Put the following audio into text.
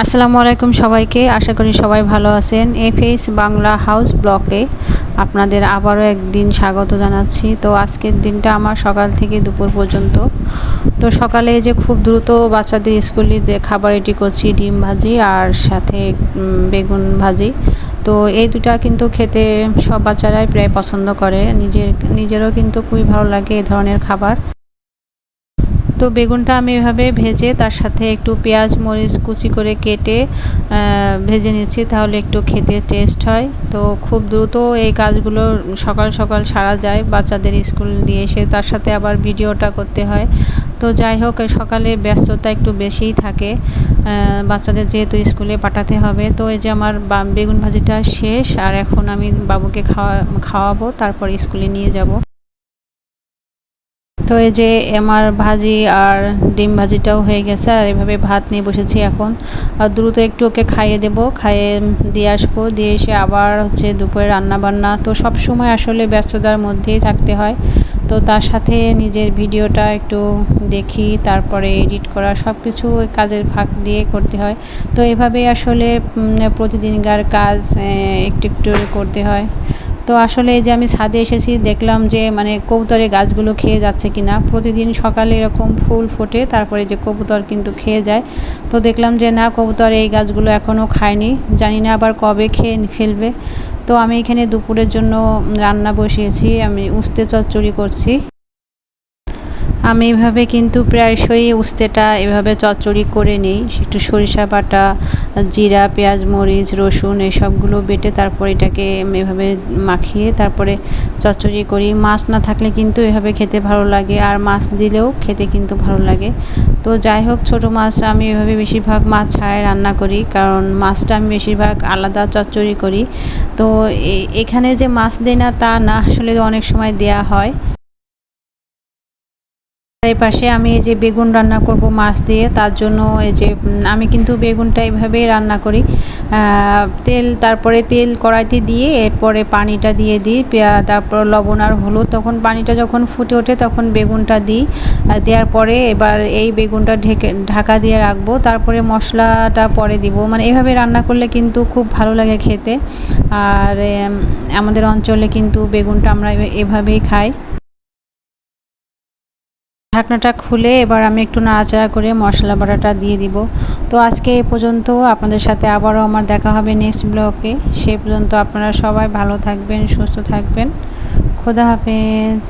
আসসালামু আলাইকুম সবাইকে। আশা করি সবাই ভালো আছেন। এফএস বাংলা হাউস ব্লকে আপনাদের আবারও একদিন স্বাগত জানাচ্ছি। তো আজকের দিনটা আমার সকাল থেকে দুপুর পর্যন্ত। তো সকালে যে খুব দ্রুত বাচ্চাদের স্কুলে খাবার রেডি করছি, ডিম ভাজি আর সাথে বেগুন ভাজি। তো এই দুটা কিন্তু খেতে সব বাচ্চারাই প্রায় পছন্দ করে, নিজেরও কিন্তু খুবই ভালো লাগে এই ধরনের খাবার। তো বেগুনটা আমি এভাবে ভেজে তার সাথে একটু পেঁয়াজ মরিচ কুচি করে কেটে ভেজে নিচ্ছি, তাহলে একটু খেতে টেস্ট হয়। তো খুব দ্রুত এই কাজগুলো সকাল সকাল সারা যায় বাচ্চাদের স্কুল দিয়ে এসে, তার সাথে আবার ভিডিওটা করতে হয়। তো যাই হোক, সকালে ব্যস্ততা একটু বেশিই থাকে, বাচ্চাদের যেহেতু স্কুলে পাঠাতে হবে। তো এই যে আমার বেগুন ভাজিটা শেষ, আর এখন আমি বাবুকে খাওয়াবো, তারপর স্কুলে নিয়ে যাব। তো এই যে আমার ভাজি আর ডিম ভাজিটাও হয়ে গেছে, আর এভাবে ভাত নিয়ে বসেছি এখন। আর দ্রুত একটু ওকে খাইয়ে দেবো, খাইয়ে দিয়ে আসবো, দিয়ে এসে আবার দুপুরে রান্না বান্না। তো সব সময় আসলে ব্যস্ততার মধ্যেই থাকতে হয়। তো তার সাথে নিজের ভিডিওটা একটু দেখি, তারপরে এডিট করা, সব কিছু কাজের ফাঁক দিয়ে করতে হয়। তো এভাবেই আসলে প্রতিদিনকার কাজ একটু একটু করতে হয়। তো আসলে এই যে আমি ছাদে এসেছি, দেখলাম যে কবুতরের গাছগুলো খেয়ে যাচ্ছে কিনা। প্রতিদিন সকালে এরকম ফুল ফোটে, তারপরে যে কবুতর কিন্তু খেয়ে যায়। তো দেখলাম যে না, কবুতর এই গাছগুলো এখনও খায়নি, জানি না আবার কবে খেয়ে ফেলবে। তো আমি এখানে দুপুরের জন্য রান্না বসিয়েছি, আমি উস্তে চচ্চড়ি করছি। আমি এভাবে কিন্তু প্রায়শই উস্তেটা এভাবে চচ্চড়ি করে নিই, একটু সরিষা বাটা, জিরা, পেঁয়াজ, মরিচ, রসুন এসবগুলো বেটে তারপর এটাকে এভাবে মাখিয়ে তারপরে চচ্চড়ি করি। মাছ না থাকলে কিন্তু এভাবে খেতে ভালো লাগে, আর মাছ দিলেও খেতে কিন্তু ভালো লাগে। তো যাই হোক, ছোটো মাছ আমি এভাবে বেশিরভাগ মাছ ছাড়াই রান্না করি, কারণ মাছটা আমি বেশিরভাগ আলাদা চচ্চড়ি করি। তো এখানে যে মাছ দেয় না তা না, আসলে অনেক সময় দেয়া হয়। এই পাশে আমি এই যে বেগুন রান্না করব মাছ দিয়ে, তার জন্য এই যে আমি কিন্তু বেগুনটা এইভাবেই রান্না করি। তারপরে তেল কড়াইতে দিয়ে এরপরে পানিটা দিয়ে দিই, তারপর লবণ আর হলুদ। তখন পানিটা যখন ফুটে ওঠে তখন বেগুনটা দিই, দেওয়ার পরে এবার এই বেগুনটা ঢাকা দিয়ে রাখবো, তারপরে মশলাটা পরে দিব। এভাবে রান্না করলে কিন্তু খুব ভালো লাগে খেতে। আর আমাদের অঞ্চলে কিন্তু বেগুনটা আমরা এভাবেই খাই। ঢাকনাটা খুলে এবার আমি একটু নাড়াচাড়া করে মশলা বাটাটা দিয়ে দিব। তো আজকে এ পর্যন্ত, আপনাদের সাথে আবারও আমার দেখা হবে নেক্সট ব্লগে। সেই পর্যন্ত আপনারা সবাই ভালো থাকবেন, সুস্থ থাকবেন। খোদা হাফেজ।